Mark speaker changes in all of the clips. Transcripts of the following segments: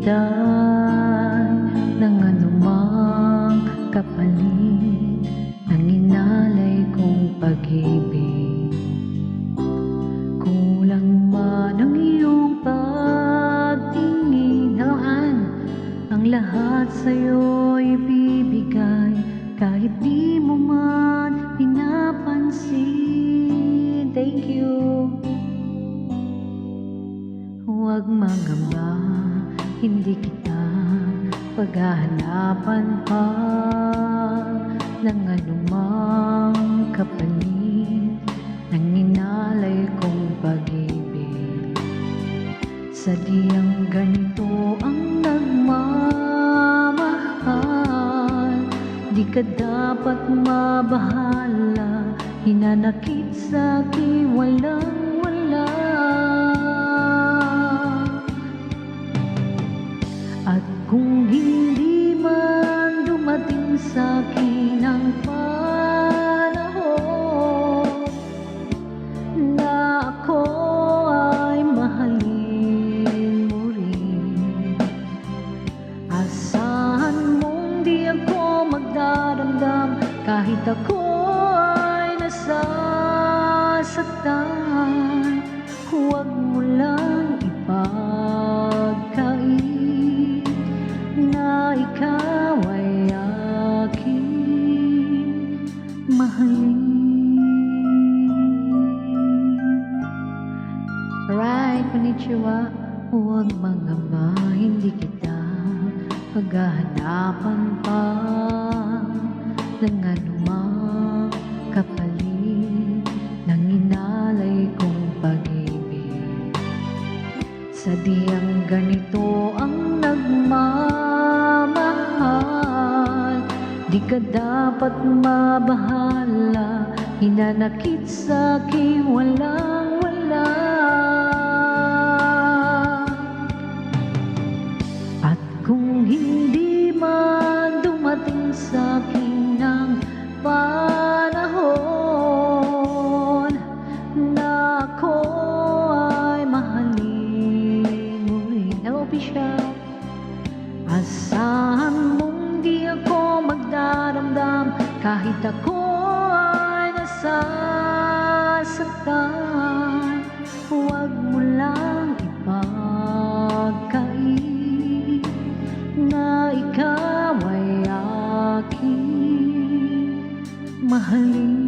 Speaker 1: hintay ng anumang kapalit ng inalay kong pag-ibig. Kulang man ang iyong pagtingin, ang lahat sa'yo'y ibibigay, kahit di mo man pinapansin. Thank you. Huwag mangamba, hindi kita paghahanapan pa ng anumang kapalit ng inalay kong pag-ibig. Sadyang ganito ang nagmamahal, di ka dapat mabahala, hinanakit sa'kin walang-wala. At kung hindi man dumating sa'kin ang panahon na ako ay mahalin mo rin, asahan mong di ako magdaramdam kahit ako ay nasasaktan. Huwag mo lang ipagkait na ikaw ay aking mahalin. Alright, konnichiwa. Huwag mangamba, hindi kita paghahanapan pa ng anumang kapalit ng inalay kong pag-ibig. Sadyang ganito ang nagmamahal, di ka dapat mabahala, hinanakit sa'kin walang-wala. At kung hindi man dumating sa'kin ang panahon na ako ay mahalin mo rin, official, asahan mong di ako magdaramdam kahit ako ay nasasaktan. Huwag mo lang ipagkait na ikaw ay aking mahalin.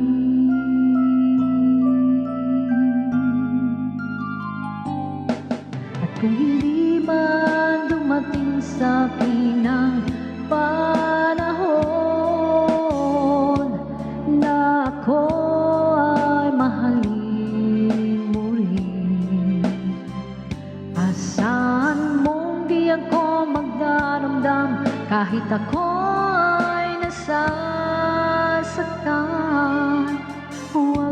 Speaker 1: At kung hindi man dumating sa'kin ang panahon na ako ay mahalin mo rin, asahan mong di ako magdaramdam kahit ako ay nasasaktan. Huwag